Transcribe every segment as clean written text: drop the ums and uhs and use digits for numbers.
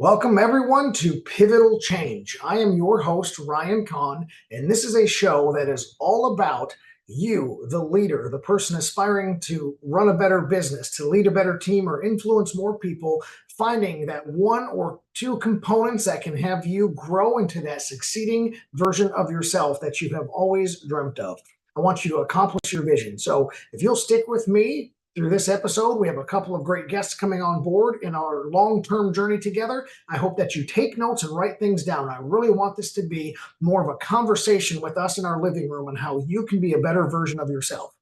Welcome, everyone, to Pivotal Change. I am your host, Ryan Conn, and this is a show that is all about you, the leader, the person aspiring to run a better business, to lead a better team, or influence more people, finding that one or two components that can have you grow into that succeeding version of yourself that you have always dreamt of. I want you to accomplish your vision. So if you'll stick with me, through this episode, we have a couple of great guests coming on board in our long-term journey together. I hope that you take notes and write things down. I really want this to be more of a conversation with us in our living room on how you can be a better version of yourself.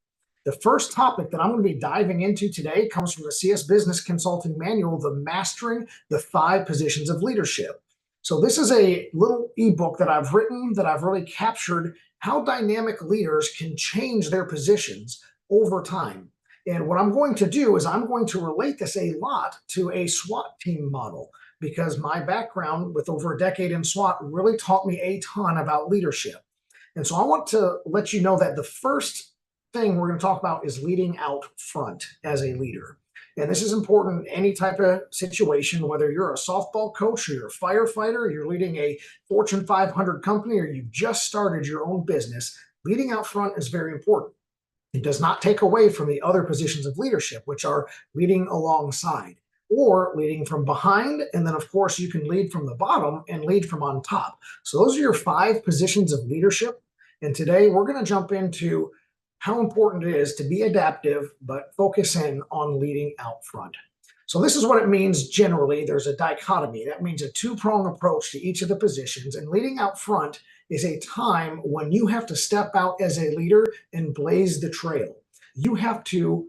The first topic that I'm going to be diving into today comes from the CS Business Consulting Manual, the Mastering the 5 Positions of Leadership. So this is a little ebook that I've written that I've really captured how dynamic leaders can change their positions over time. And what I'm going to do is I'm going to relate this a lot to a SWAT team model, because my background with over a decade in SWAT really taught me a ton about leadership. And so I want to let you know that the first thing we're going to talk about is leading out front as a leader. And this is important in any type of situation, whether you're a softball coach or you're a firefighter, you're leading a Fortune 500 company, or you've just started your own business. Leading out front is very important. It does not take away from the other positions of leadership, which are leading alongside or leading from behind. And then, of course, you can lead from the bottom and lead from on top. So those are your 5 positions of leadership. And today we're going to jump into how important it is to be adaptive, but focus in on leading out front. So this is what it means generally. There's a dichotomy. That means a 2-pronged approach to each of the positions. And leading out front is a time when you have to step out as a leader and blaze the trail. You have to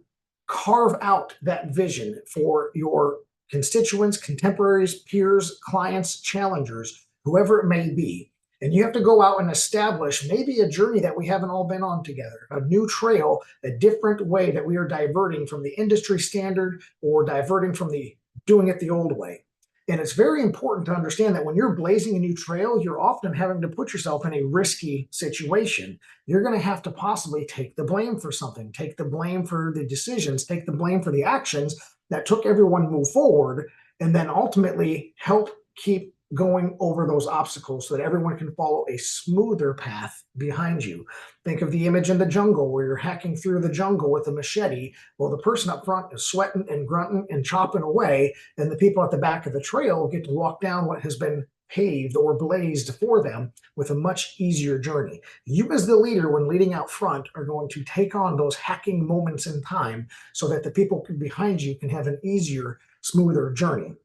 carve out that vision for your constituents, contemporaries, peers, clients, challengers, whoever it may be. And you have to go out and establish maybe a journey that we haven't all been on together, a new trail, a different way that we are diverting from the industry standard or diverting from the doing it the old way. And it's very important to understand that when you're blazing a new trail, you're often having to put yourself in a risky situation. You're going to have to possibly take the blame for something, take the blame for the decisions, take the blame for the actions that took everyone to move forward, and then ultimately help keep going over those obstacles so that everyone can follow a smoother path behind you. Think of the image in the jungle where you're hacking through the jungle with a machete. Well, the person up front is sweating and grunting and chopping away, and the people at the back of the trail get to walk down what has been paved or blazed for them with a much easier journey. You as the leader, when leading out front, are going to take on those hacking moments in time so that the people behind you can have an easier, smoother journey.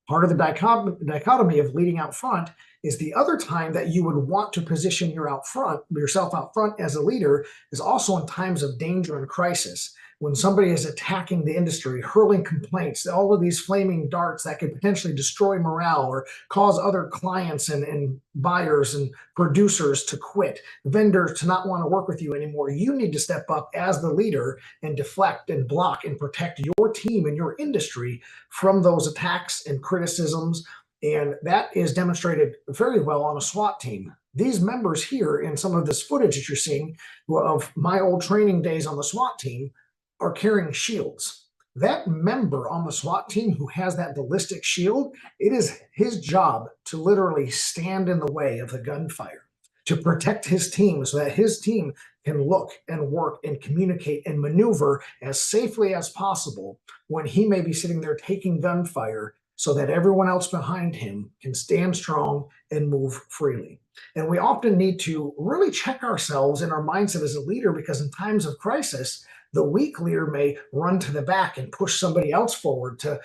Part of the dichotomy of leading out front is the other time that you would want to position yourself out front as a leader is also in times of danger and crisis. When somebody is attacking the industry, hurling complaints, all of these flaming darts that could potentially destroy morale or cause other clients and buyers and producers to quit, vendors to not want to work with you anymore, you need to step up as the leader and deflect and block and protect your team and your industry from those attacks and criticisms. And that is demonstrated very well on a SWAT team. These members here in some of this footage that you're seeing of my old training days on the SWAT team are carrying shields. That member on the SWAT team who has that ballistic shield, it is his job to literally stand in the way of the gunfire, to protect his team so that his team can look and work and communicate and maneuver as safely as possible when he may be sitting there taking gunfire, so that everyone else behind him can stand strong and move freely. And we often need to really check ourselves in our mindset as a leader, because in times of crisis, the weak leader may run to the back and push somebody else forward to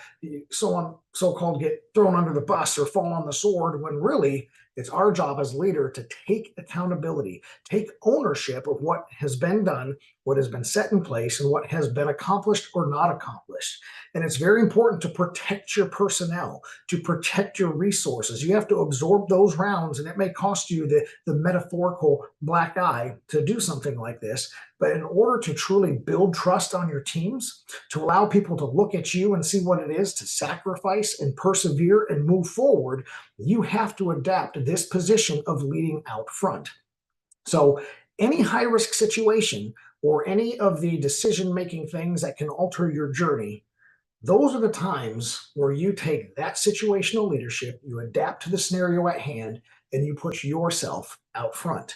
so-called get thrown under the bus or fall on the sword, when really it's our job as leader to take accountability, take ownership of what has been done, what has been set in place, and what has been accomplished or not accomplished. And it's very important to protect your personnel, to protect your resources. You have to absorb those rounds, and it may cost you the metaphorical black eye to do something like this. But in order to truly build trust on your teams, to allow people to look at you and see what it is to sacrifice and persevere and move forward, you have to adapt this position of leading out front. So any high-risk situation or any of the decision-making things that can alter your journey, Those are the times where you take that situational leadership, you adapt to the scenario at hand, and you put yourself out front.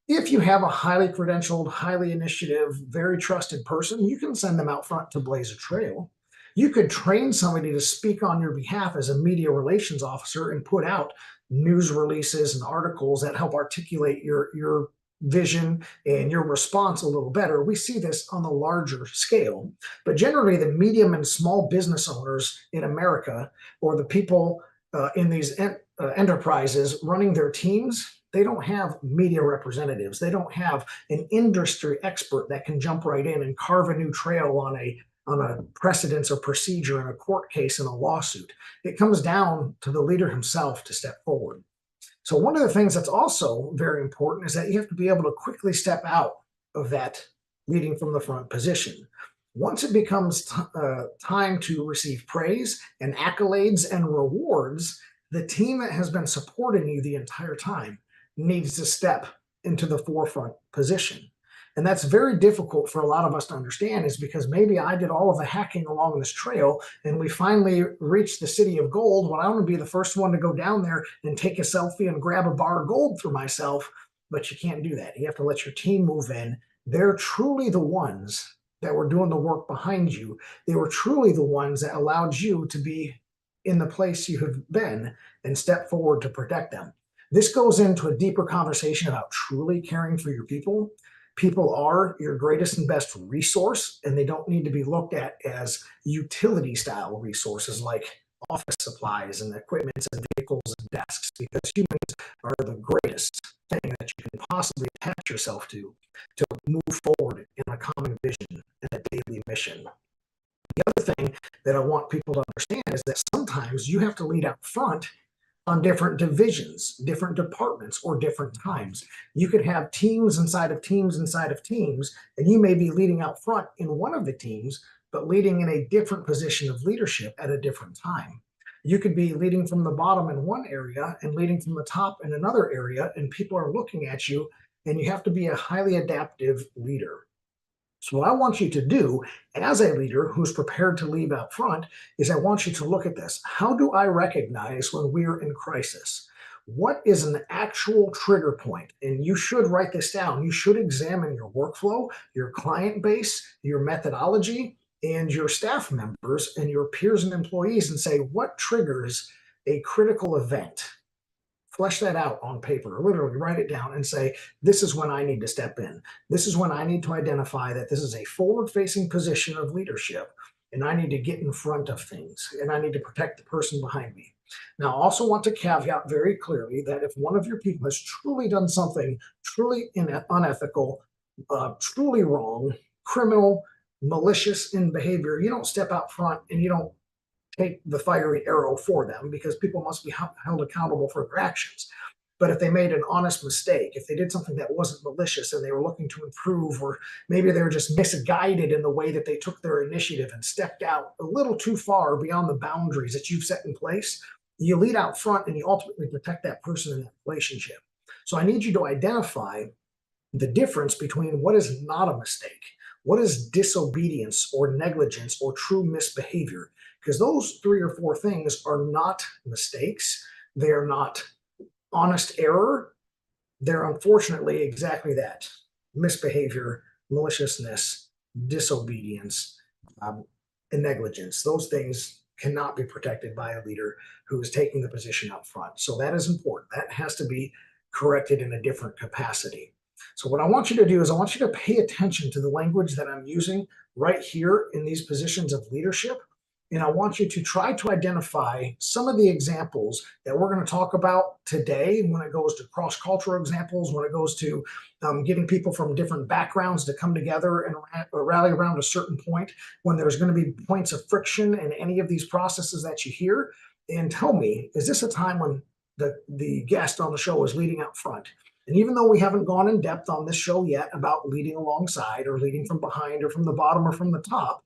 If you have a highly credentialed, highly initiative, very trusted person, you can send them out front to blaze a trail. You could train somebody to speak on your behalf as a media relations officer and put out news releases and articles that help articulate your vision and your response a little better. We see this on the larger scale. But generally, the medium and small business owners in America, or the people in these enterprises running their teams, they don't have media representatives. They don't have an industry expert that can jump right in and carve a new trail on a precedence or procedure in a court case in a lawsuit. It comes down to the leader himself to step forward. So one of the things that's also very important is that you have to be able to quickly step out of that leading from the front position. Once it becomes time to receive praise and accolades and rewards, the team that has been supporting you the entire time needs to step into the forefront position. And that's very difficult for a lot of us to understand, is because maybe I did all of the hacking along this trail and we finally reached the city of gold. Well, I want to be the first one to go down there and take a selfie and grab a bar of gold for myself. But you can't do that. You have to let your team move in. They're truly the ones that were doing the work behind you. They were truly the ones that allowed you to be in the place you have been and step forward to protect them. This goes into a deeper conversation about truly caring for your people. People are your greatest and best resource, and they don't need to be looked at as utility style resources like office supplies and equipment and vehicles and desks, because humans are the greatest thing that you can possibly attach yourself to move forward in a common vision and a daily mission. The other thing that I want people to understand is that sometimes you have to lead out front on different divisions, different departments, or different times. You could have teams inside of teams inside of teams, and you may be leading out front in one of the teams, but leading in a different position of leadership at a different time. You could be leading from the bottom in one area and leading from the top in another area, and people are looking at you, and you have to be a highly adaptive leader. So what I want you to do as a leader who's prepared to lead out front is I want you to look at this. How do I recognize when we're in crisis? What is an actual trigger point? And you should write this down. You should examine your workflow, your client base, your methodology, and your staff members and your peers and employees and say, what triggers a critical event? Flesh that out on paper, literally write it down and say, this is when I need to step in. This is when I need to identify that this is a forward-facing position of leadership, and I need to get in front of things, and I need to protect the person behind me. Now, I also want to caveat very clearly that if one of your people has truly done something truly unethical, truly wrong, criminal, malicious in behavior, you don't step out front and you don't take the fiery arrow for them, because people must be held accountable for their actions. But if they made an honest mistake, if they did something that wasn't malicious and they were looking to improve, or maybe they were just misguided in the way that they took their initiative and stepped out a little too far beyond the boundaries that you've set in place, you lead out front and you ultimately protect that person in that relationship. So I need you to identify the difference between what is not a mistake, what is disobedience or negligence or true misbehavior, because those 3 or 4 things are not mistakes. They're not honest error. They're unfortunately exactly that: misbehavior, maliciousness, disobedience, and negligence. Those things cannot be protected by a leader who is taking the position up front. So that is important. That has to be corrected in a different capacity. So what I want you to do is I want you to pay attention to the language that I'm using right here in these positions of leadership. And I want you to try to identify some of the examples that we're going to talk about today when it goes to cross-cultural examples, when it goes to getting people from different backgrounds to come together and rally around a certain point, when there's going to be points of friction in any of these processes that you hear. And tell me, is this a time when the guest on the show is leading out front? And even though we haven't gone in depth on this show yet about leading alongside or leading from behind or from the bottom or from the top,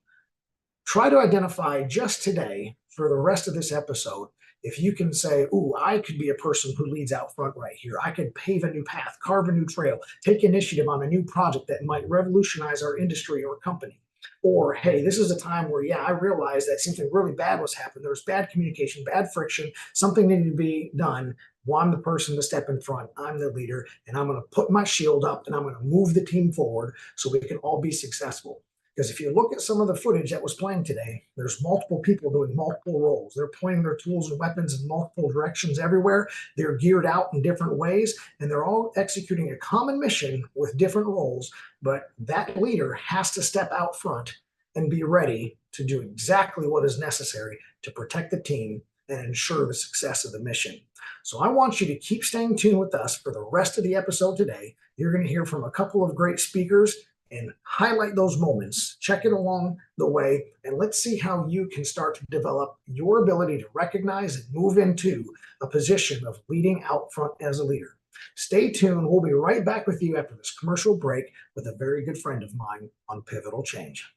try to identify just today, for the rest of this episode, if you can say, ooh, I could be a person who leads out front right here. I could pave a new path, carve a new trail, take initiative on a new project that might revolutionize our industry or company. Or, hey, this is a time where, yeah, I realized that something really bad was happening. There was bad communication, bad friction, something needed to be done. Well, I'm the person to step in front. I'm the leader, and I'm going to put my shield up and I'm going to move the team forward so we can all be successful. Because if you look at some of the footage that was playing today, there's multiple people doing multiple roles. They're pointing their tools and weapons in multiple directions everywhere. They're geared out in different ways, and they're all executing a common mission with different roles. But that leader has to step out front and be ready to do exactly what is necessary to protect the team and ensure the success of the mission. So I want you to keep staying tuned with us for the rest of the episode today. You're going to hear from a couple of great speakers and highlight those moments. Check it along the way, and let's see how you can start to develop your ability to recognize and move into a position of leading out front as a leader. Stay tuned. We'll be right back with you after this commercial break with a very good friend of mine on Pivotal Change.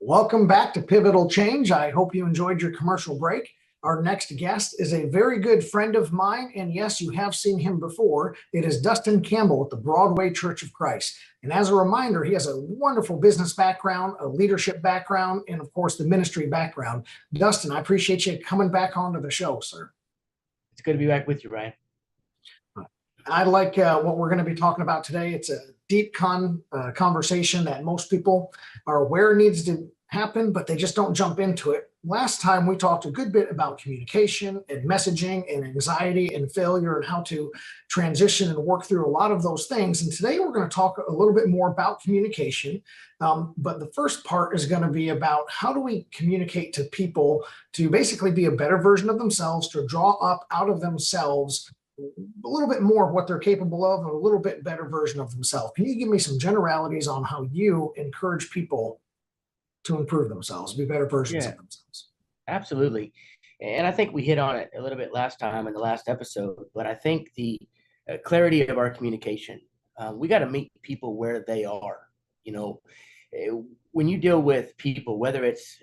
Welcome back to Pivotal Change. I hope you enjoyed your commercial break. Our next guest is a very good friend of mine, and yes, you have seen him before. It is Dustin Campbell with the Broadway Church of Christ. And as a reminder, he has a wonderful business background, a leadership background, and of course, the ministry background. Dustin, I appreciate you coming back onto the show, sir. It's good to be back with you, Ryan. I like what we're going to be talking about today. It's a deep conversation that most people are aware needs to happen, but they just don't jump into it. Last time we talked a good bit about communication and messaging and anxiety and failure and how to transition and work through a lot of those things. And today we're going to talk a little bit more about communication. But the first part is going to be about how do we communicate to people to basically be a better version of themselves, to draw up out of themselves a little bit more of what they're capable of, and a little bit better version of themselves. Can you give me some generalities on how you encourage people to improve themselves, be better versions of themselves? Absolutely. And I think we hit on it a little bit last time in the last episode, but I think the clarity of our communication, we got to meet people where they are. You know, when you deal with people, whether it's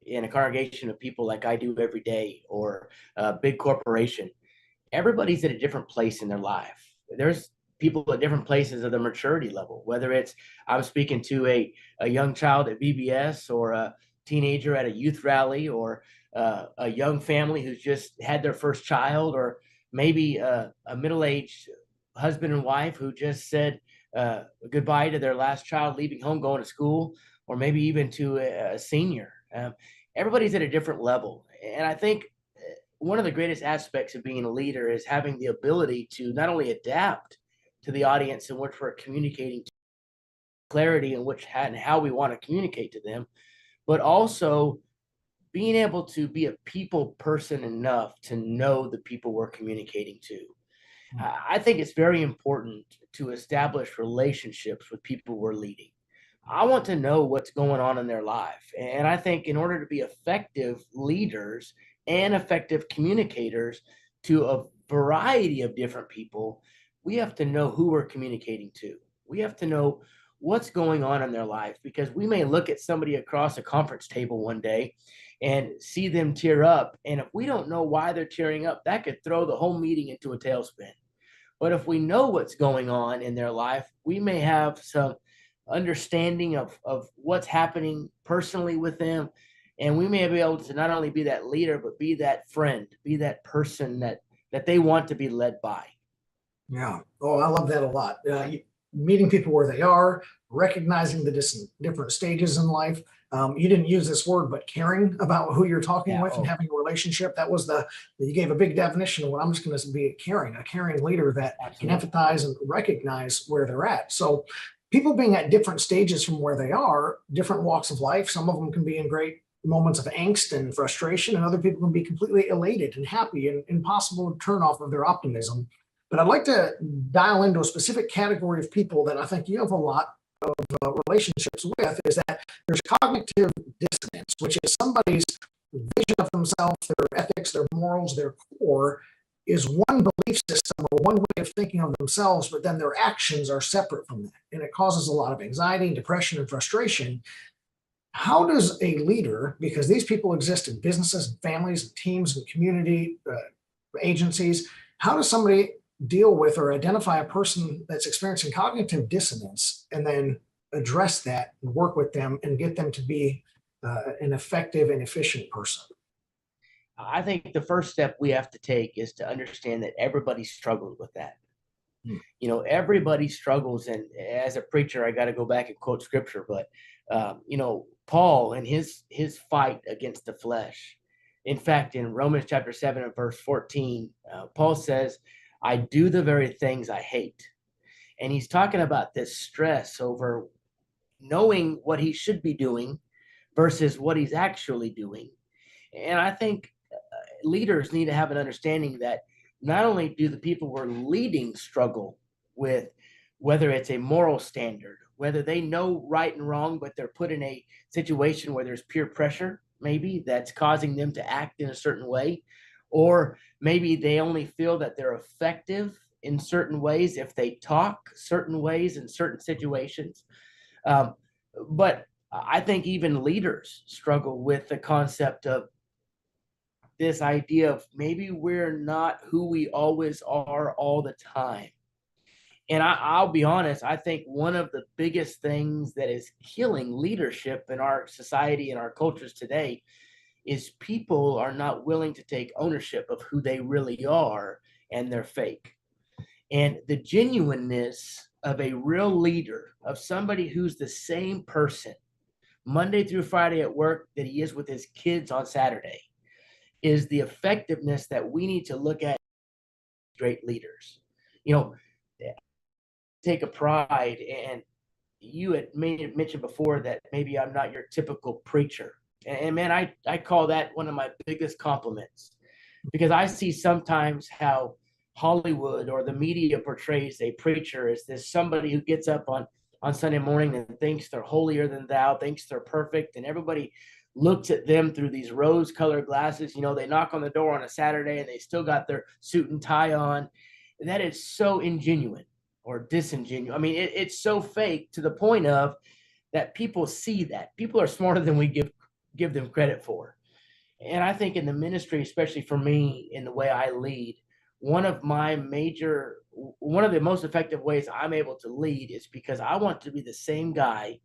in a congregation of people like I do every day or a big corporation, everybody's at a different place in their life. There's people at different places of their maturity level, whether it's I'm speaking to a young child at VBS or a teenager at a youth rally or a young family who's just had their first child, or maybe a middle-aged husband and wife who just said goodbye to their last child leaving home, going to school, or maybe even to a senior. Everybody's at a different level. And I think one of the greatest aspects of being a leader is having the ability to not only adapt to the audience in which we're communicating, to clarity in which and how we want to communicate to them, but also being able to be a people person enough to know the people we're communicating to. I think it's very important to establish relationships with people we're leading. I want to know what's going on in their life. And I think in order to be effective leaders and effective communicators to a variety of different people, we have to know who we're communicating to. We have to know what's going on in their life, because we may look at somebody across a conference table one day and see them tear up. And if we don't know why they're tearing up, that could throw the whole meeting into a tailspin. But if we know what's going on in their life, we may have some understanding of what's happening personally with them. And we may be able to not only be that leader, but be that friend, be that person that they want to be led by. Yeah. Oh, I love that a lot. Meeting people where they are, recognizing the different stages in life. You didn't use this word, but caring about who you're talking with and having a relationship. That was you gave a big definition of what I'm just going to be a caring leader that can empathize and recognize where they're at. So people being at different stages from where they are, different walks of life. Some of them can be in great moments of angst and frustration, and other people can be completely elated and happy and impossible to turn off of their optimism. But I'd like to dial into a specific category of people that I think you have a lot of relationships with, is that there's cognitive dissonance, which is somebody's vision of themselves, their ethics, their morals, their core is one belief system or one way of thinking of themselves, but then their actions are separate from that. And it causes a lot of anxiety, depression, and frustration. How does a leader, because these people exist in businesses and families and teams and community agencies. How does somebody deal with or identify a person that's experiencing cognitive dissonance and then address that and work with them and get them to be an effective and efficient person? I think the first step we have to take is to understand that everybody struggles with that. Hmm. Everybody struggles. And as a preacher, I got to go back and quote scripture, but Paul and his fight against the flesh. In fact, in Romans chapter 7 and verse 14, Paul says, I do the very things I hate. And he's talking about this stress over knowing what he should be doing versus what he's actually doing. And I think leaders need to have an understanding that not only do the people we're leading struggle with whether it's a moral standard, whether they know right and wrong, but they're put in a situation where there's peer pressure, maybe that's causing them to act in a certain way, or maybe they only feel that they're effective in certain ways if they talk certain ways in certain situations. But I think even leaders struggle with the concept of this idea of maybe we're not who we always are all the time. And I'll be honest, I think one of the biggest things that is killing leadership in our society and our cultures today is people are not willing to take ownership of who they really are, and they're fake. And the genuineness of a real leader, of somebody who's the same person Monday through Friday at work that he is with his kids on Saturday, is the effectiveness that we need to look at great leaders. Take a pride, and you had mentioned before that maybe I'm not your typical preacher. And man, I call that one of my biggest compliments, because I see sometimes how Hollywood or the media portrays a preacher as this somebody who gets up on Sunday morning and thinks they're holier than thou, thinks they're perfect, and everybody looks at them through these rose-colored glasses. They knock on the door on a Saturday and they still got their suit and tie on. And that is so ingenuine or disingenuous. I mean, it's so fake to the point of that people see that. People are smarter than we give them credit for. And I think in the ministry, especially for me, in the way I lead, one of the most effective ways I'm able to lead is because I want to be the same guy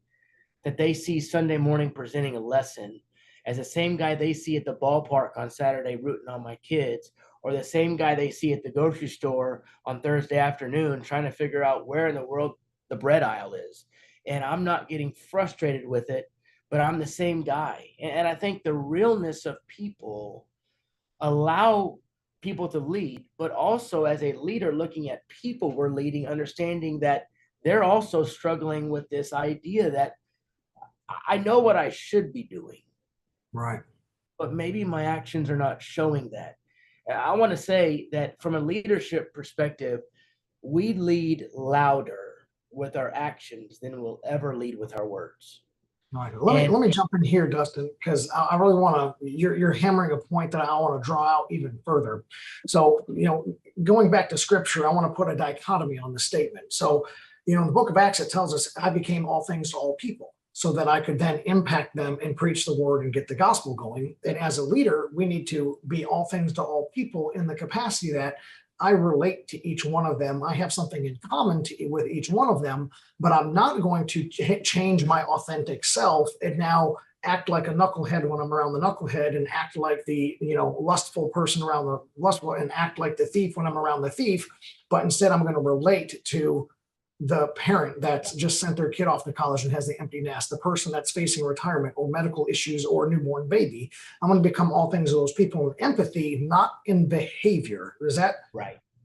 that they see Sunday morning presenting a lesson as the same guy they see at the ballpark on Saturday rooting on my kids, or the same guy they see at the grocery store on Thursday afternoon trying to figure out where in the world the bread aisle is. And I'm not getting frustrated with it, but I'm the same guy. And I think the realness of people allow people to lead, but also as a leader looking at people we're leading, understanding that they're also struggling with this idea that I know what I should be doing. Right. But maybe my actions are not showing that. I want to say that from a leadership perspective, we lead louder with our actions than we'll ever lead with our words. Right. Let me jump in here, Dustin, because I really want to. You're hammering a point that I want to draw out even further. So, going back to Scripture, I want to put a dichotomy on the statement. So, in the Book of Acts, it tells us, "I became all things to all people, so that I could then impact them and preach the word and get the gospel going." And as a leader, we need to be all things to all people in the capacity that I relate to each one of them. I have something in common with each one of them, but I'm not going to change my authentic self and now act like a knucklehead when I'm around the knucklehead, and act like the lustful person around the lustful, and act like the thief when I'm around the thief. But instead, I'm going to relate to the parent that's just sent their kid off to college and has the empty nest, the person that's facing retirement or medical issues or a newborn baby. I'm going to become all things to those people in empathy, not in behavior. Does that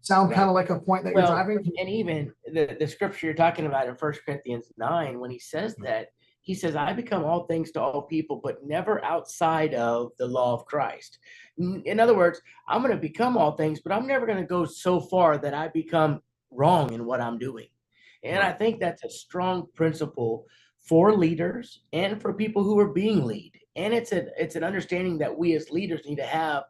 sound kind of like a point that you're driving? And even the scripture you're talking about in 1 Corinthians 9, when he says that, he says, I become all things to all people, but never outside of the law of Christ. In other words, I'm going to become all things, but I'm never going to go so far that I become wrong in what I'm doing. And I think that's a strong principle for leaders and for people who are being led. And it's an understanding that we as leaders need to have.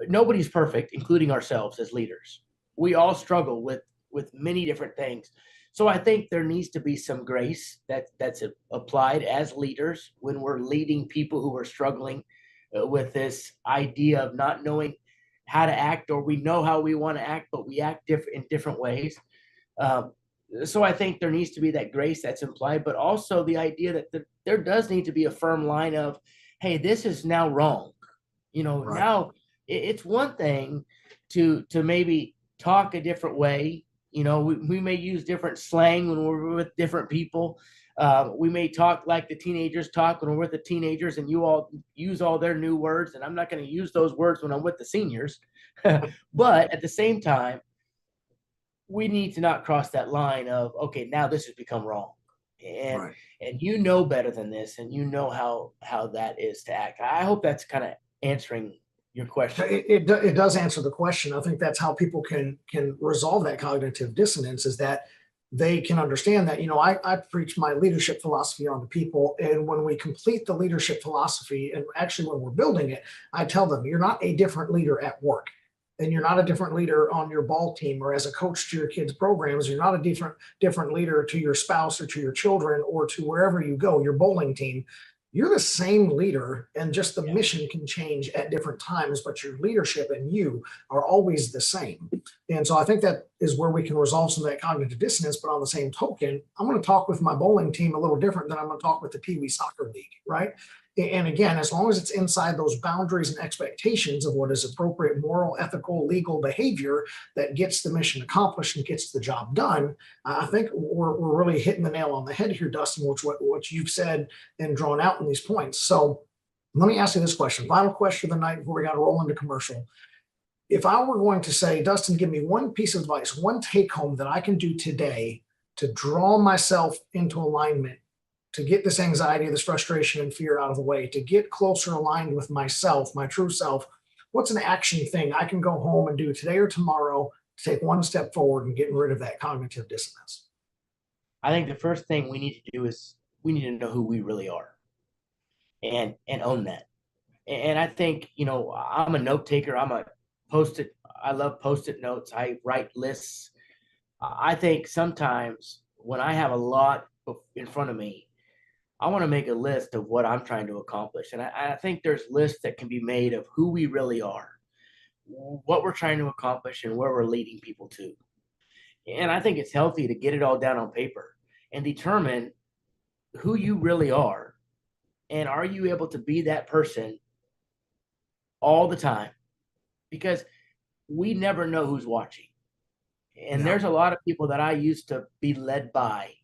Nobody's perfect, including ourselves as leaders. We all struggle with many different things. So I think there needs to be some grace that's applied as leaders when we're leading people who are struggling with this idea of not knowing how to act, or we know how we want to act, but we act in different ways. So I think there needs to be that grace that's implied, but also the idea that there does need to be a firm line of, hey, this is now wrong. Right. Now it's one thing to maybe talk a different way. We may use different slang when we're with different people. We may talk like the teenagers talk when we're with the teenagers, and you all use all their new words, and I'm not going to use those words when I'm with the seniors. But at the same time, we need to not cross that line of, okay, now this has become wrong. And Right. and you know better than this, and you know how that is to act. I hope that's kind of answering your question. It does answer the question. I think that's how people can resolve that cognitive dissonance, is that they can understand that, I preach my leadership philosophy on to people. And when we complete the leadership philosophy, and actually when we're building it, I tell them, you're not a different leader at work. And you're not a different leader on your ball team or as a coach to your kids' programs. You're not a different leader to your spouse or to your children or to wherever you go, your bowling team. You're the same leader, and just the mission can change at different times, but your leadership and you are always the same. And so I think that is where we can resolve some of that cognitive dissonance. But on the same token, I'm going to talk with my bowling team a little different than I'm going to talk with the Pee Wee Soccer League, right? And again, as long as it's inside those boundaries and expectations of what is appropriate, moral, ethical, legal behavior that gets the mission accomplished and gets the job done, I think we're really hitting the nail on the head here, Dustin, which what you've said and drawn out in these points. So let me ask you this question. Final question of the night before we got to roll into commercial. If I were going to say, Dustin, give me one piece of advice, one take home that I can do today to draw myself into alignment, to get this anxiety, this frustration and fear out of the way, to get closer aligned with myself, my true self, what's an action thing I can go home and do today or tomorrow to take one step forward and getting rid of that cognitive dissonance? I think the first thing we need to do is we need to know who we really are, and own that. And I think, I'm a note taker. I love post-it notes. I write lists. I think sometimes when I have a lot in front of me, I want to make a list of what I'm trying to accomplish. And I think there's lists that can be made of who we really are, what we're trying to accomplish, and where we're leading people to. And I think it's healthy to get it all down on paper and determine who you really are. And are you able to be that person all the time? Because we never know who's watching. And there's a lot of people that I used to be led by,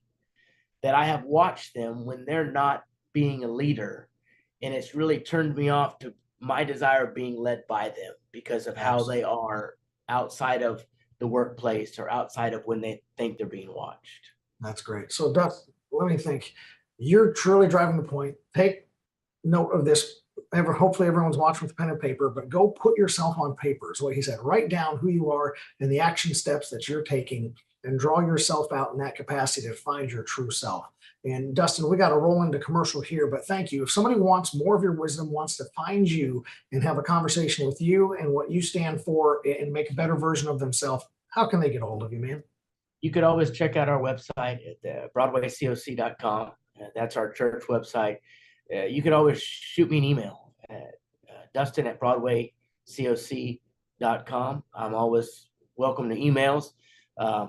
that I have watched them when they're not being a leader. And it's really turned me off to my desire of being led by them because of how they are outside of the workplace or outside of when they think they're being watched. That's great. So, Dustin, let me think. You're truly driving the point. Take note of this. Hopefully everyone's watching with pen and paper, but go put yourself on paper is what he said. Write down who you are and the action steps that you're taking, and draw yourself out in that capacity to find your true self. And Dustin, we got to roll into commercial here, but thank you. If somebody wants more of your wisdom, wants to find you and have a conversation with you and what you stand for and make a better version of themselves, how can they get a hold of you, man? You could always check out our website at broadwaycoc.com. That's our church website. You could always shoot me an email at dustin@broadwaycoc.com. I'm always welcome to emails.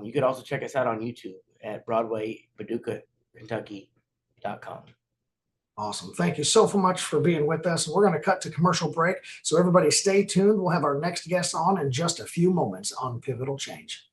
You could also check us out on YouTube at BroadwayPaducah.Kentucky.com. Awesome. Thank you so much for being with us. We're going to cut to commercial break. So everybody stay tuned. We'll have our next guest on in just a few moments on Pivotal Change.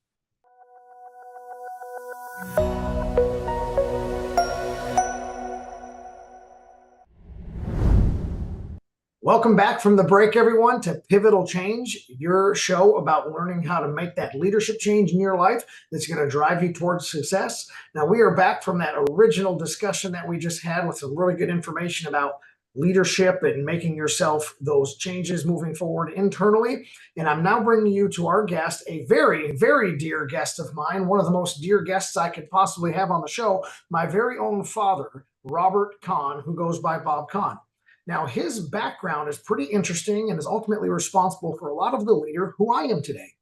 Welcome back from the break, everyone, to Pivotal Change, your show about learning how to make that leadership change in your life that's going to drive you towards success. Now, we are back from that original discussion that we just had with some really good information about leadership and making yourself those changes moving forward internally. And I'm now bringing you to our guest, a very, very dear guest of mine, one of the most dear guests I could possibly have on the show, my very own father, Robert Conn, who goes by Bob Conn. Now, his background is pretty interesting and is ultimately responsible for a lot of the leader who I am today.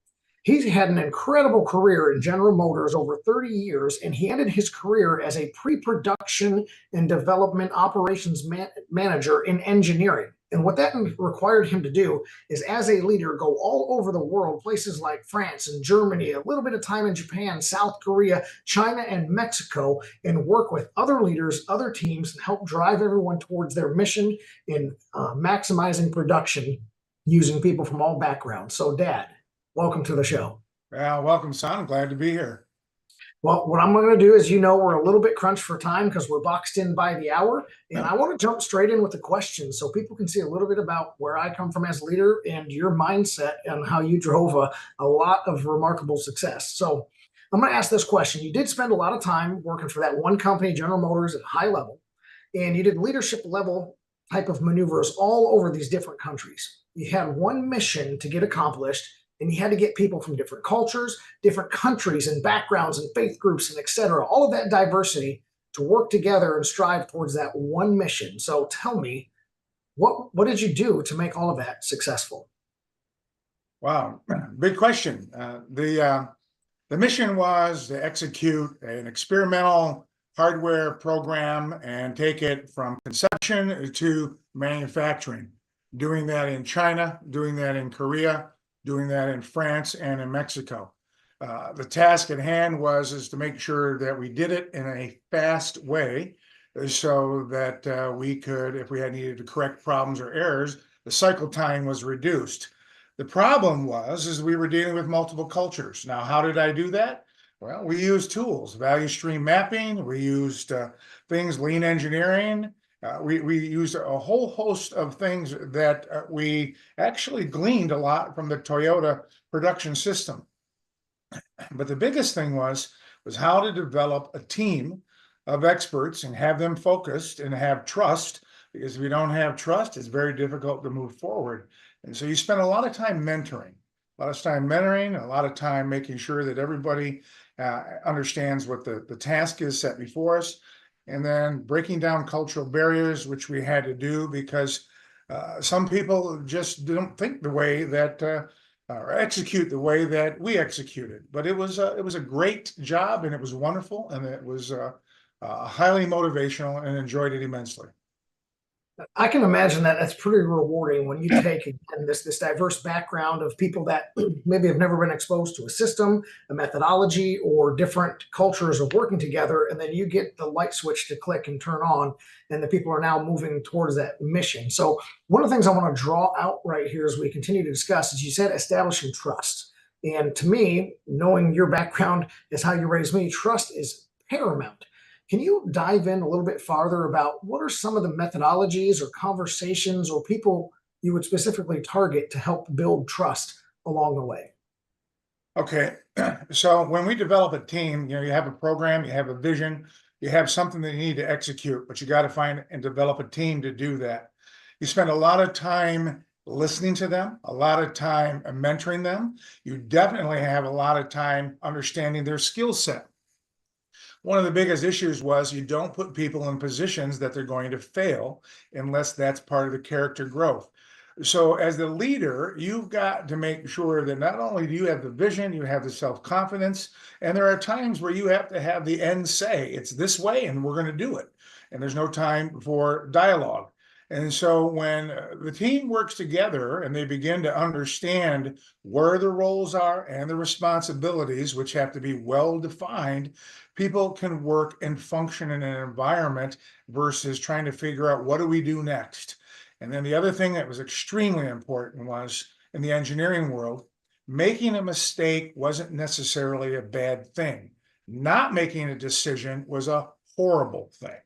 He's had an incredible career in General Motors over 30 years, and he ended his career as a pre-production and development operations manager in engineering. And what that required him to do is, as a leader, go all over the world, places like France and Germany, a little bit of time in Japan, South Korea, China, and Mexico, and work with other leaders, other teams, and help drive everyone towards their mission in maximizing production using people from all backgrounds. So, Dad, welcome to the show. Welcome, son. I'm glad to be here. Well, what I'm going to do is, we're a little bit crunched for time because we're boxed in by the hour. And I want to jump straight in with the questions so people can see a little bit about where I come from as a leader and your mindset and how you drove a lot of remarkable success. So I'm going to ask this question. You did spend a lot of time working for that one company, General Motors, at a high level, and you did leadership level type of maneuvers all over these different countries. You had one mission to get accomplished, and you had to get people from different cultures, different countries and backgrounds and faith groups and et cetera, all of that diversity to work together and strive towards that one mission. So tell me, what did you do to make all of that successful? Wow, big question. The mission was to execute an experimental hardware program and take it from conception to manufacturing. Doing that in China, doing that in Korea, doing that in France and in Mexico. The task at hand is to make sure that we did it in a fast way so that we could, if we had needed to correct problems or errors, the cycle time was reduced. The problem is we were dealing with multiple cultures. Now, how did I do that? Well, we used tools, value stream mapping. We used things, lean engineering. We used a whole host of things that we actually gleaned a lot from the Toyota production system. But the biggest thing was how to develop a team of experts and have them focused and have trust, because if you don't have trust, it's very difficult to move forward. And so you spend a lot of time mentoring, a lot of time making sure that everybody understands what the task is set before us. And then breaking down cultural barriers, which we had to do because some people just don't think the way that or execute the way that we executed. But it was a great job, and it was wonderful, and it was highly motivational, and enjoyed it immensely. I can imagine that that's pretty rewarding when you take, again, this diverse background of people that maybe have never been exposed to a system, a methodology, or different cultures of working together, and then you get the light switch to click and turn on, and the people are now moving towards that mission. So one of the things I want to draw out right here as we continue to discuss is you said establishing trust. And to me, knowing your background is how you raised me, trust is paramount. Can you dive in a little bit farther about what are some of the methodologies or conversations or people you would specifically target to help build trust along the way? Okay, so when we develop a team, you have a program, you have a vision, you have something that you need to execute, but you got to find and develop a team to do that. You spend a lot of time listening to them, a lot of time mentoring them. You definitely have a lot of time understanding their skill set. One of the biggest issues was you don't put people in positions that they're going to fail unless that's part of the character growth. So as the leader, you've got to make sure that not only do you have the vision, you have the self-confidence, and there are times where you have to have the end say, it's this way and we're going to do it. And there's no time for dialogue. And so when the team works together and they begin to understand where the roles are and the responsibilities, which have to be well defined, people can work and function in an environment versus trying to figure out what do we do next. And then the other thing that was extremely important was in the engineering world, making a mistake wasn't necessarily a bad thing. Not making a decision was a horrible thing.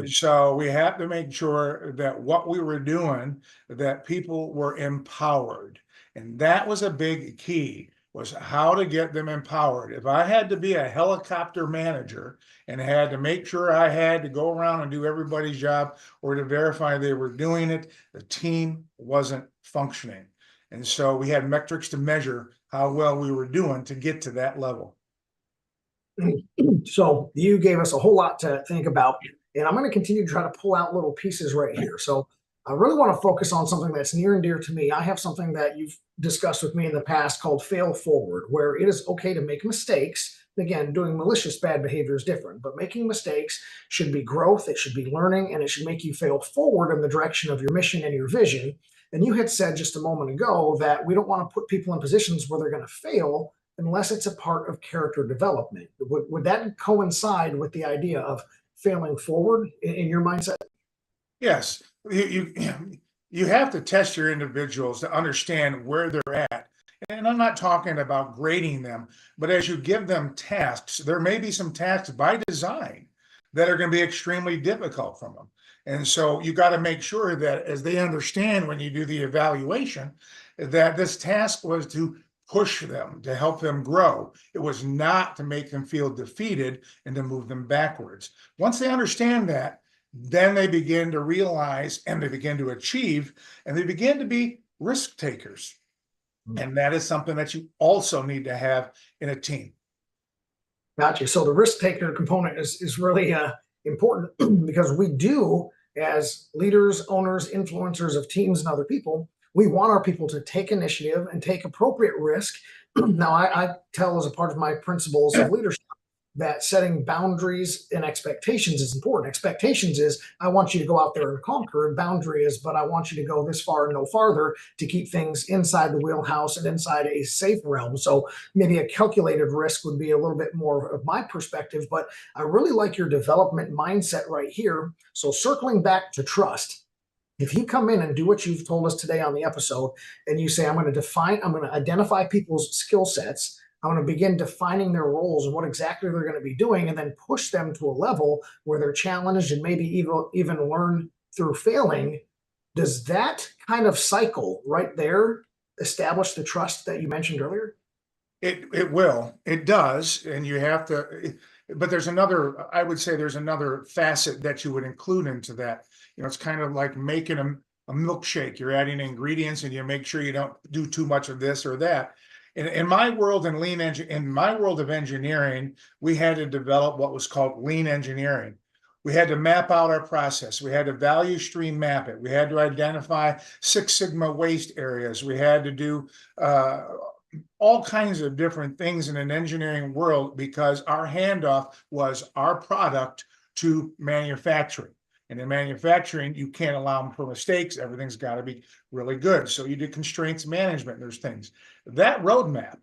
So we have to make sure that what we were doing, that people were empowered. And that was a big key, was how to get them empowered. If I had to be a helicopter manager and had to make sure I had to go around and do everybody's job or to verify they were doing it, the team wasn't functioning. And so we had metrics to measure how well we were doing to get to that level. So you gave us a whole lot to think about. And I'm going to continue to try to pull out little pieces right here. So I really want to focus on something that's near and dear to me. I have something that you've discussed with me in the past called fail forward, where it is okay to make mistakes, Again, doing malicious bad behavior is different, but making mistakes should be growth, it should be learning, and it should make you fail forward in the direction of your mission and your vision. And you had said just a moment ago that we don't want to put people in positions where they're going to fail unless it's a part of character development. Would that coincide with the idea of failing forward in your mindset? Yes, you have to test your individuals to understand where they're at. And I'm not talking about grading them, but as you give them tasks, there may be some tasks by design that are going to be extremely difficult from them. And so you got to make sure that as they understand when you do the evaluation, that this task was to push them, to help them grow. It was not to make them feel defeated and to move them backwards. Once they understand that, then they begin to realize and they begin to achieve and they begin to be risk takers. And that is something that you also need to have in a team. Gotcha. So the risk taker component is really important because we do, as leaders, owners, influencers of teams and other people, we want our people to take initiative and take appropriate risk. Now, I tell as a part of my principles of leadership that setting boundaries and expectations is important. Expectations is, I want you to go out there and conquer. And boundary is, but I want you to go this far and no farther to keep things inside the wheelhouse and inside a safe realm. So maybe a calculated risk would be a little bit more of my perspective, but I really like your development mindset right here. So circling back to trust, if you come in and do what you've told us today on the episode, and you say, I'm going to identify people's skill sets, I'm going to begin defining their roles and what exactly they're going to be doing, and then push them to a level where they're challenged and maybe even learn through failing. Does that kind of cycle right there establish the trust that you mentioned earlier? It will. It does. And you have to, but there's another, I would say there's another facet that you would include into that. It's kind of like making a milkshake. You're adding ingredients and you make sure you don't do too much of this or that. In my world in my world of engineering, we had to develop what was called lean engineering. We had to map out our process. We had to value stream map it. We had to identify Six Sigma waste areas. We had to do all kinds of different things in an engineering world because our handoff was our product to manufacturing. And in manufacturing, you can't allow them for mistakes. Everything's got to be really good. So you do constraints management. There's things. That roadmap,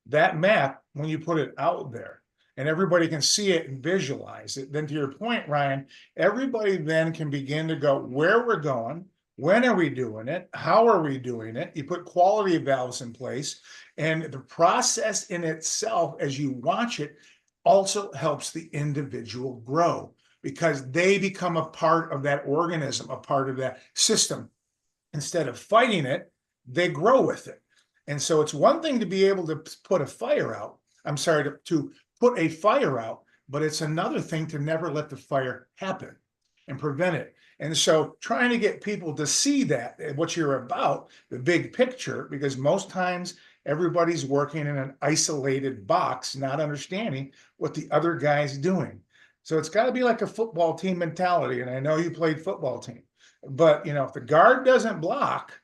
that map, when you put it out there and everybody can see it and visualize it, then to your point, Ryan, everybody then can begin to go where we're going, when are we doing it, how are we doing it? You put quality valves in place, and the process in itself, as you watch it, also helps the individual grow, because they become a part of that organism, a part of that system. Instead of fighting it, they grow with it. And so it's one thing to be able to put a fire out. I'm sorry, to put a fire out, but it's another thing to never let the fire happen and prevent it. And so trying to get people to see that, what you're about, the big picture, because most times everybody's working in an isolated box, not understanding what the other guy's doing. So it's got to be like a football team mentality. And I know you played football team, but if the guard doesn't block,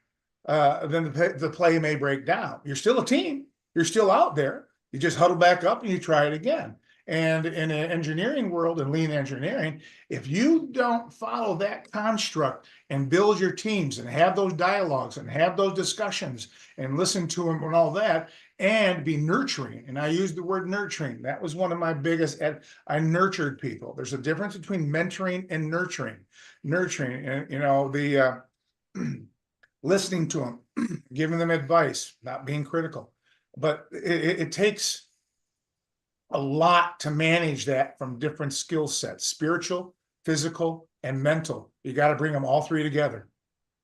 then the play may break down. You're still a team. You're still out there. You just huddle back up and you try it again. And in an engineering world and lean engineering, if you don't follow that construct and build your teams and have those dialogues and have those discussions and listen to them and all that, and be nurturing. And I use the word nurturing. That was one of my biggest, I nurtured people. There's a difference between mentoring and nurturing. Nurturing, and listening to them, giving them advice, not being critical. But it takes a lot to manage that from different skill sets, spiritual, physical, and mental. You got to bring them all three together.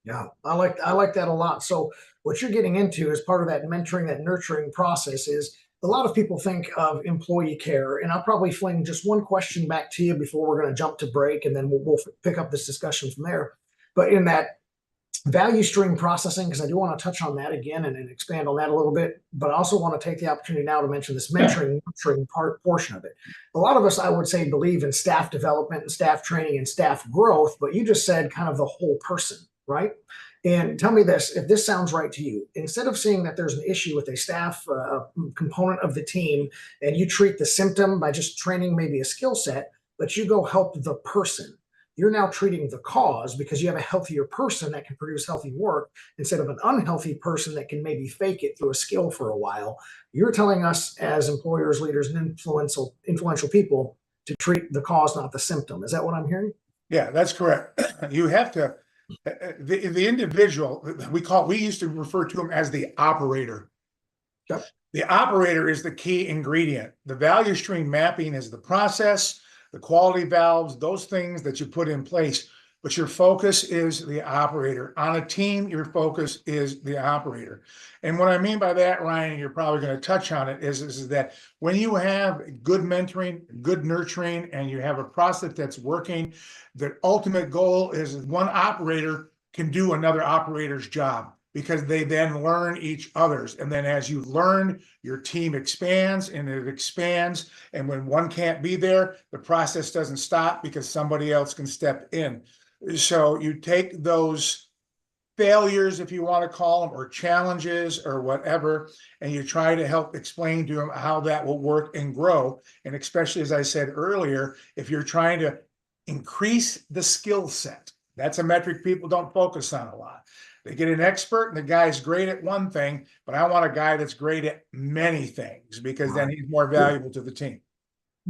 Yeah, I like that a lot. So what you're getting into as part of that mentoring, that nurturing process is a lot of people think of employee care. And I'll probably fling just one question back to you before we're going to jump to break, and then we'll pick up this discussion from there. But in that value stream processing, because I do want to touch on that again and expand on that a little bit, but I also want to take the opportunity now to mention this mentoring, nurturing portion of it. A lot of us, I would say, believe in staff development and staff training and staff growth, but you just said kind of the whole person, right? And tell me this, if this sounds right to you, instead of seeing that there's an issue with a staff component of the team, and you treat the symptom by just training maybe a skill set, but you go help the person. You're now treating the cause because you have a healthier person that can produce healthy work instead of an unhealthy person that can maybe fake it through a skill for a while. You're telling us as employers, leaders, and influential people to treat the cause, not the symptom. Is that what I'm hearing? Yeah, that's correct. You have to, the individual, we used to refer to him as the operator. Yep. The operator is the key ingredient. The value stream mapping is the process, the quality valves, those things that you put in place, but your focus is the operator. On a team, your focus is the operator. And what I mean by that, Ryan, you're probably going to touch on it, is that when you have good mentoring, good nurturing, and you have a process that's working, the ultimate goal is one operator can do another operator's job, because they then learn each other's. And then as you learn, your team expands and it expands. And when one can't be there, the process doesn't stop because somebody else can step in. So you take those failures, if you want to call them, or challenges or whatever, and you try to help explain to them how that will work and grow. And especially, as I said earlier, if you're trying to increase the skill set, that's a metric people don't focus on a lot. They get an expert and the guy's great at one thing, but I want a guy that's great at many things, because then he's more valuable to the team.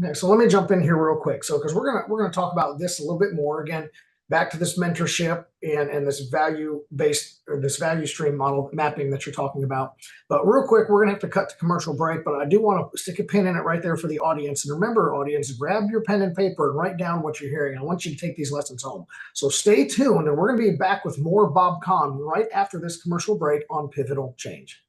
Okay, so let me jump in here real quick. So, because we're gonna talk about this a little bit more. Again, back to this mentorship and this value-based, or this value stream model mapping that you're talking about. But real quick, we're gonna have to cut to commercial break, but I do want to stick a pin in it right there for the audience. And remember, audience, grab your pen and paper and write down what you're hearing. I want you to take these lessons home. So stay tuned, and we're gonna be back with more Bob Conn right after this commercial break on Pivotal Change.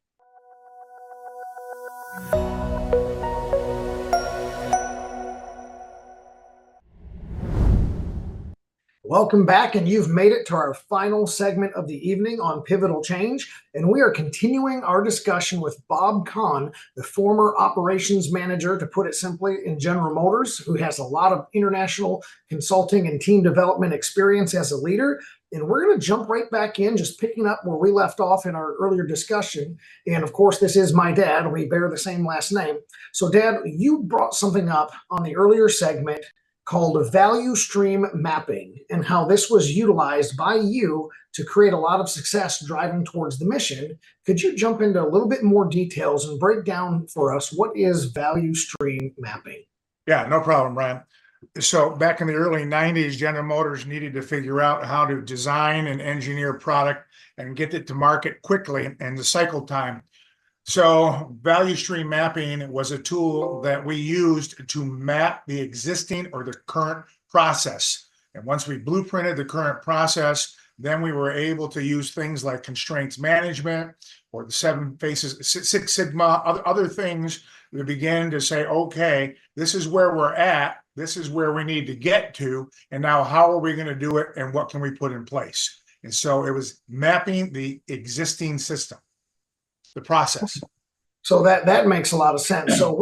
Welcome back, and you've made it to our final segment of the evening on Pivotal Change, and we are continuing our discussion with Bob Conn, the former operations manager, to put it simply, in General Motors, who has a lot of international consulting and team development experience as a leader. And we're going to jump right back in, just picking up where we left off in our earlier discussion. And of course, this is my dad. We bear the same last name. So, Dad, you brought something up on the earlier segment called value stream mapping, and how this was utilized by you to create a lot of success driving towards the mission. Could you jump into a little bit more details and break down for us what is value stream mapping? Yeah, no problem, Ryan. So back in the early 90s, General Motors needed to figure out how to design and engineer product and get it to market quickly and the cycle time. So value stream mapping was a tool that we used to map the existing or the current process. And once we blueprinted the current process, then we were able to use things like constraints management or the 7 phases, Six Sigma, other things. We began to say, okay, this is where we're at. This is where we need to get to. And now how are we going to do it? And what can we put in place? And so it was mapping the existing system, the process. So that makes a lot of sense. So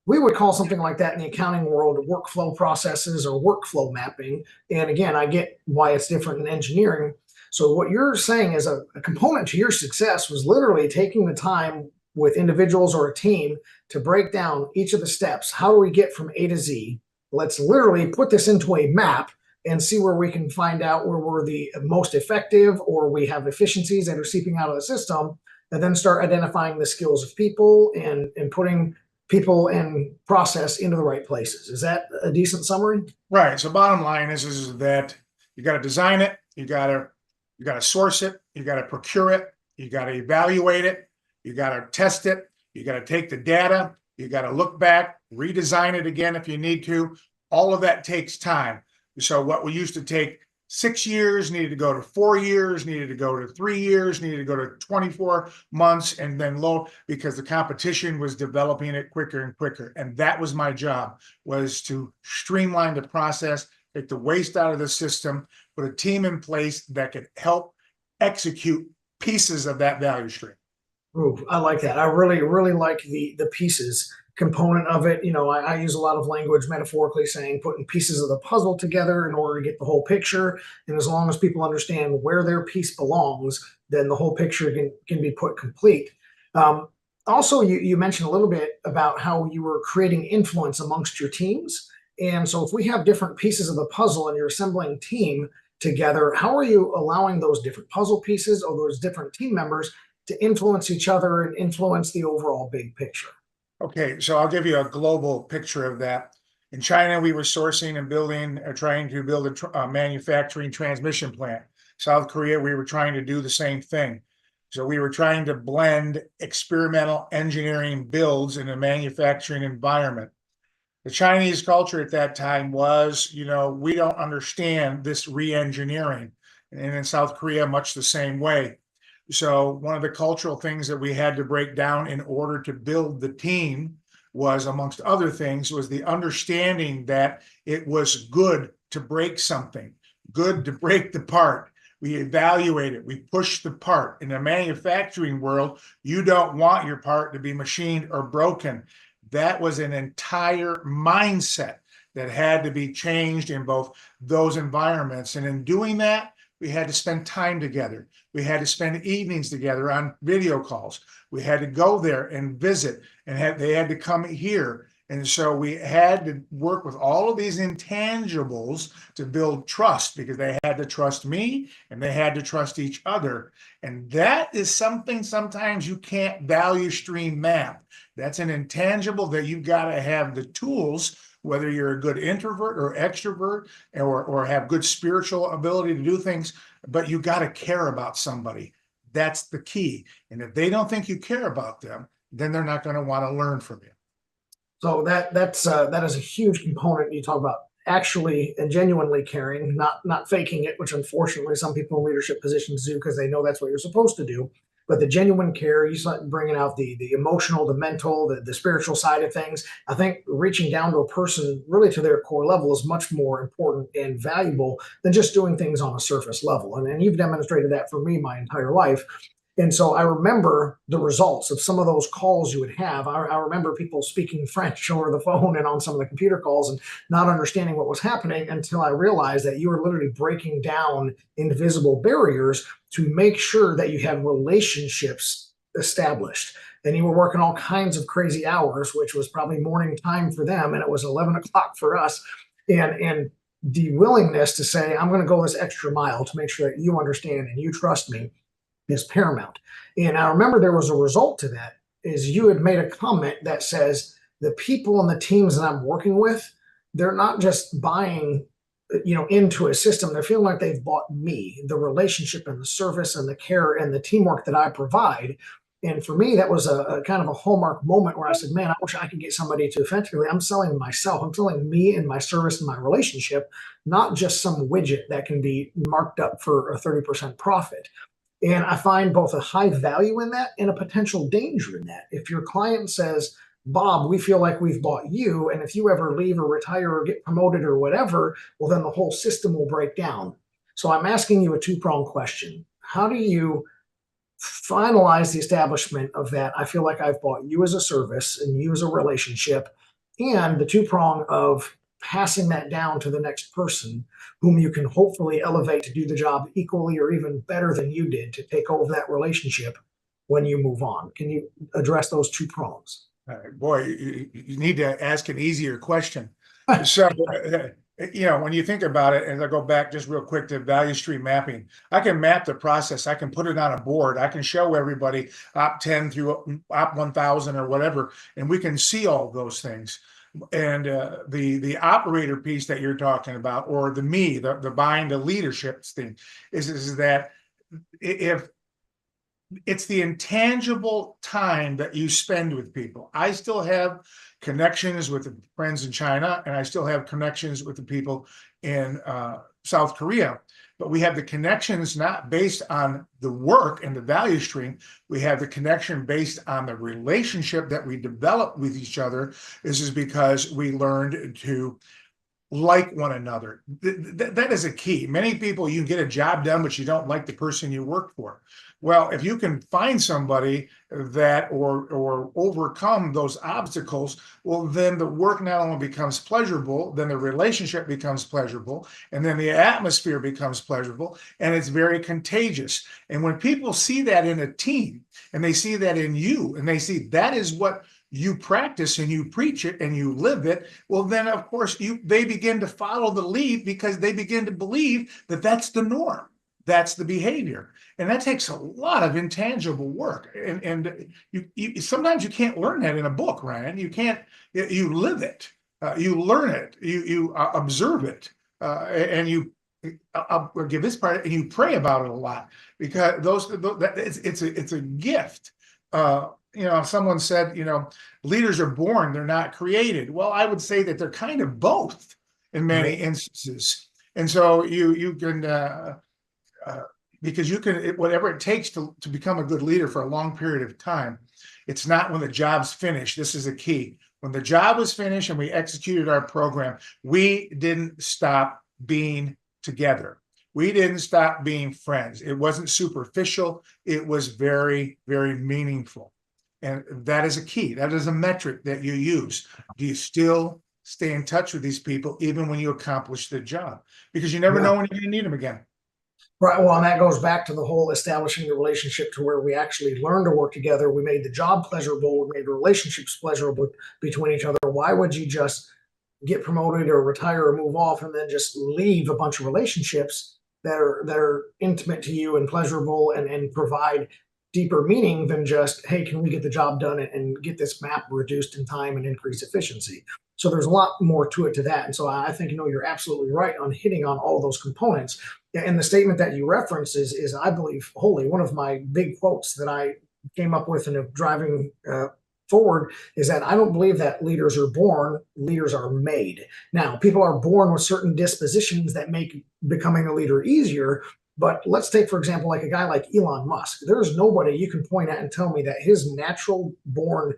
we would call something like that in the accounting world workflow processes or workflow mapping. And again, I get why it's different in engineering. So what you're saying is a component to your success was literally taking the time with individuals or a team to break down each of the steps. How do we get from A to Z? Let's literally put this into a map and see where we can find out where we're the most effective, or we have efficiencies that are seeping out of the system, and then start identifying the skills of people and putting people and process into the right places. Is that a decent summary? Right. So bottom line is that you got to design it, you got to source it, you got to procure it, you got to evaluate it, you got to test it, you got to take the data, you got to look back, redesign it again if you need to. All of that takes time. So what we used to take 6 years needed to go to 4 years, needed to go to 3 years, needed to go to 24 months, and then because the competition was developing it quicker and quicker. And that was my job, was to streamline the process, take the waste out of the system, put a team in place that could help execute pieces of that value stream. Ooh, I like that. I really, really like the pieces, component of it. I use a lot of language metaphorically saying putting pieces of the puzzle together in order to get the whole picture. And as long as people understand where their piece belongs, then the whole picture can be put complete. Also, you mentioned a little bit about how you were creating influence amongst your teams. And so if we have different pieces of the puzzle and you're assembling a team together, how are you allowing those different puzzle pieces or those different team members to influence each other and influence the overall big picture? Okay, so I'll give you a global picture of that. In China, we were sourcing and building, trying to build a manufacturing transmission plant. South Korea, we were trying to do the same thing. So we were trying to blend experimental engineering builds in a manufacturing environment. The Chinese culture at that time was, we don't understand this re-engineering. And in South Korea, much the same way. So one of the cultural things that we had to break down in order to build the team was, amongst other things, was the understanding that it was good to break something, good to break the part. We evaluate it, we push the part. In the manufacturing world, you don't want your part to be machined or broken. That was an entire mindset that had to be changed in both those environments. And in doing that, we had to spend time together. We had to spend evenings together on video calls. We had to go there and visit, and they had to come here. And so we had to work with all of these intangibles to build trust, because they had to trust me and they had to trust each other. And that is something sometimes you can't value stream map. That's an intangible that you've got to have the tools, whether you're a good introvert or extrovert, or have good spiritual ability to do things, but you got to care about somebody. That's the key. And if they don't think you care about them, then they're not going to want to learn from you. So that is a huge component. You talk about actually and genuinely caring, not faking it, which unfortunately some people in leadership positions do because they know that's what you're supposed to do. But the genuine care, you start bringing out the emotional, the mental, the spiritual side of things. I think reaching down to a person really to their core level is much more important and valuable than just doing things on a surface level. And you've demonstrated that for me my entire life. And so I remember the results of some of those calls you would have. I remember people speaking French over the phone and on some of the computer calls and not understanding what was happening until I realized that you were literally breaking down invisible barriers to make sure that you had relationships established. And you were working all kinds of crazy hours, which was probably morning time for them, and it was 11 o'clock for us. And the willingness to say, I'm going to go this extra mile to make sure that you understand and you trust me is paramount. And I remember there was a result to that, is you had made a comment that says the people and the teams that I'm working with, they're not just buying into a system. They're feeling like they've bought me, the relationship and the service and the care and the teamwork that I provide. And for me, that was a kind of a hallmark moment where I said, man, I wish I could get somebody to effectively, I'm selling myself. I'm selling me and my service and my relationship, not just some widget that can be marked up for a 30% profit. And I find both a high value in that and a potential danger in that. If your client says, Bob, we feel like we've bought you, and if you ever leave or retire or get promoted or whatever, well, then the whole system will break down. So I'm asking you a two-pronged question. How do you finalize the establishment of that? I feel like I've bought you as a service and you as a relationship, and the two-prong of passing that down to the next person whom you can hopefully elevate to do the job equally or even better than you did to take over that relationship when you move on. Can you address those two prongs? Boy, you need to ask an easier question. So, when you think about it, and I go back just real quick to value stream mapping, I can map the process. I can put it on a board. I can show everybody op 10 through op 1000 or whatever, and we can see all those things. And the operator piece that you're talking about, or the buying, the leadership thing, is that if it's the intangible time that you spend with people. I still have connections with the friends in China, and I still have connections with the people in South Korea. But we have the connections not based on the work and the value stream. We have the connection based on the relationship that we develop with each other. This is because we learned to like one another. That is a key. Many people, you can get a job done, but you don't like the person you work for. Well, if you can find somebody that or overcome those obstacles, well, then the work not only becomes pleasurable, then the relationship becomes pleasurable, and then the atmosphere becomes pleasurable, and it's very contagious. And when people see that in a team, and they see that in you, and they see that is what you practice and you preach it and you live it, well, then of course they begin to follow the lead because they begin to believe that that's the norm, that's the behavior, and that takes a lot of intangible work. And you sometimes you can't learn that in a book, Ryan. You can't. You live it, you learn it, you observe it, and you. I'll give this part, and you pray about it a lot because it's a gift. Someone said, leaders are born, they're not created. Well, I would say that they're kind of both in many instances. And so you can, because you can, whatever it takes to become a good leader for a long period of time, it's not when the job's finished. This is a key. When the job was finished and we executed our program, we didn't stop being together. We didn't stop being friends. It wasn't superficial. It was very, very meaningful. And that is a key. That is a metric that you use. Do you still stay in touch with these people even when you accomplish the job? Because you never know when you're going to need them again. Right. Well, and that goes back to the whole establishing the relationship to where we actually learn to work together. We made the job pleasurable. We made the relationships pleasurable between each other. Why would you just get promoted or retire or move off and then just leave a bunch of relationships that are intimate to you and pleasurable and provide deeper meaning than just, hey, can we get the job done and get this map reduced in time and increase efficiency? So there's a lot more to it to that. And so I think, you're absolutely right on hitting on all those components. And the statement that you reference is I believe, wholly one of my big quotes that I came up with in driving forward is that I don't believe that leaders are born, leaders are made. Now, people are born with certain dispositions that make becoming a leader easier. But let's take, for example, like a guy like Elon Musk. There's nobody you can point at and tell me that his natural born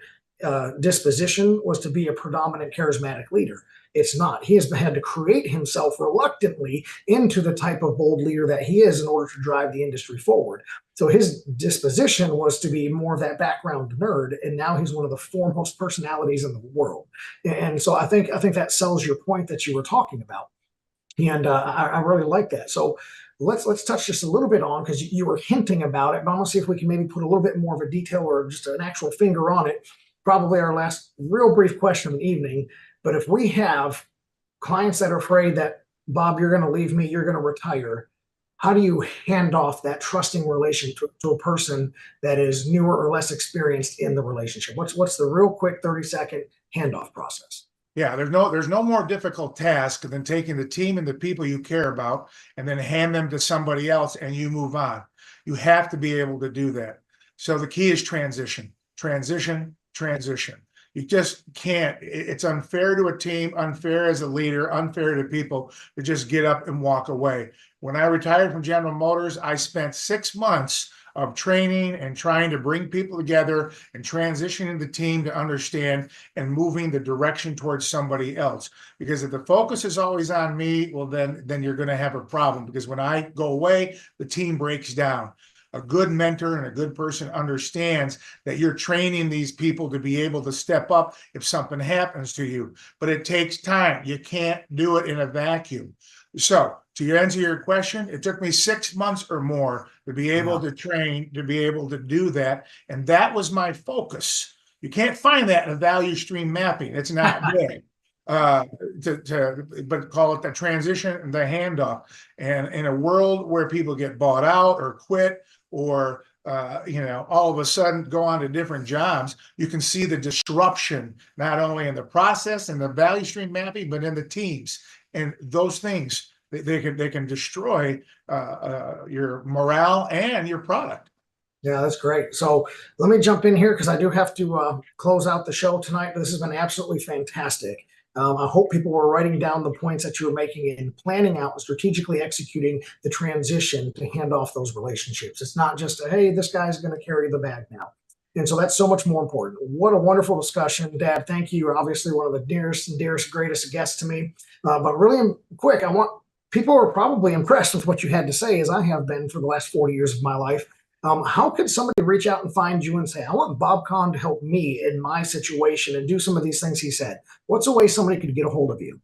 disposition was to be a predominant charismatic leader. It's not. He has had to create himself reluctantly into the type of bold leader that he is in order to drive the industry forward. So his disposition was to be more of that background nerd, and now he's one of the foremost personalities in the world. And so I think that sells your point that you were talking about, and I really like that. So let's touch just a little bit on, because you were hinting about it, but I want to see if we can maybe put a little bit more of a detail or just an actual finger on it. Probably our last real brief question of the evening. But if we have clients that are afraid that, Bob, you're going to leave me, you're going to retire, how do you hand off that trusting relation to a person that is newer or less experienced in the relationship? What's the real quick 30-second handoff process? Yeah, there's no more difficult task than taking the team and the people you care about and then hand them to somebody else and you move on. You have to be able to do that. So the key is transition. You just can't. It's unfair to a team, unfair as a leader, unfair to people to just get up and walk away. When I retired from General Motors, I spent 6 months of training and trying to bring people together and transitioning the team to understand and moving the direction towards somebody else. Because if the focus is always on me, well, then you're going to have a problem. Because when I go away, the team breaks down. A good mentor and a good person understands that you're training these people to be able to step up if something happens to you. But it takes time. You can't do it in a vacuum. So to answer your question, it took me 6 months or more to be able to train, to be able to do that. And that was my focus. You can't find that in a value stream mapping. It's not there. But call it the transition and the handoff. And in a world where people get bought out or quit or all of a sudden go on to different jobs, you can see the disruption not only in the process and the value stream mapping, but in the teams. And those things, they can destroy your morale and your product. Yeah, that's great. So let me jump in here because I do have to close out the show tonight, but this has been absolutely fantastic. I hope people were writing down the points that you were making and planning out and strategically executing the transition to hand off those relationships. It's not just, hey, this guy's going to carry the bag now. And so that's so much more important. What a wonderful discussion, Dad. Thank you. You're obviously one of the dearest and greatest guests to me. But really quick, people are probably impressed with what you had to say, as I have been for the last 40 years of my life. How could somebody reach out and find you and say, I want Bob Conn to help me in my situation and do some of these things he said? What's a way somebody could get a hold of you?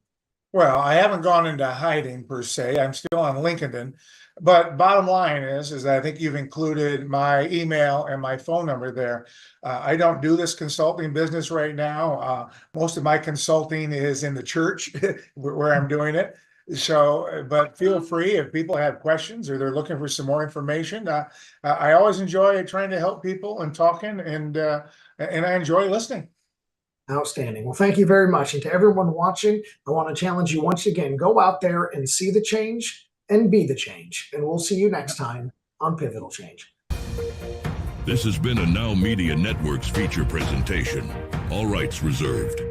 Well, I haven't gone into hiding per se. I'm still on LinkedIn. But bottom line is I think you've included my email and my phone number there. I don't do this consulting business right now. Most of my consulting is in the church where I'm doing it. So, but feel free if people have questions or they're looking for some more information. I always enjoy trying to help people and talking, and I enjoy listening. Outstanding. Well, thank you very much. And to everyone watching, I want to challenge you once again, go out there and see the change and be the change. And we'll see you next time on Pivotal Change. This has been a Now Media Networks feature presentation. All rights reserved.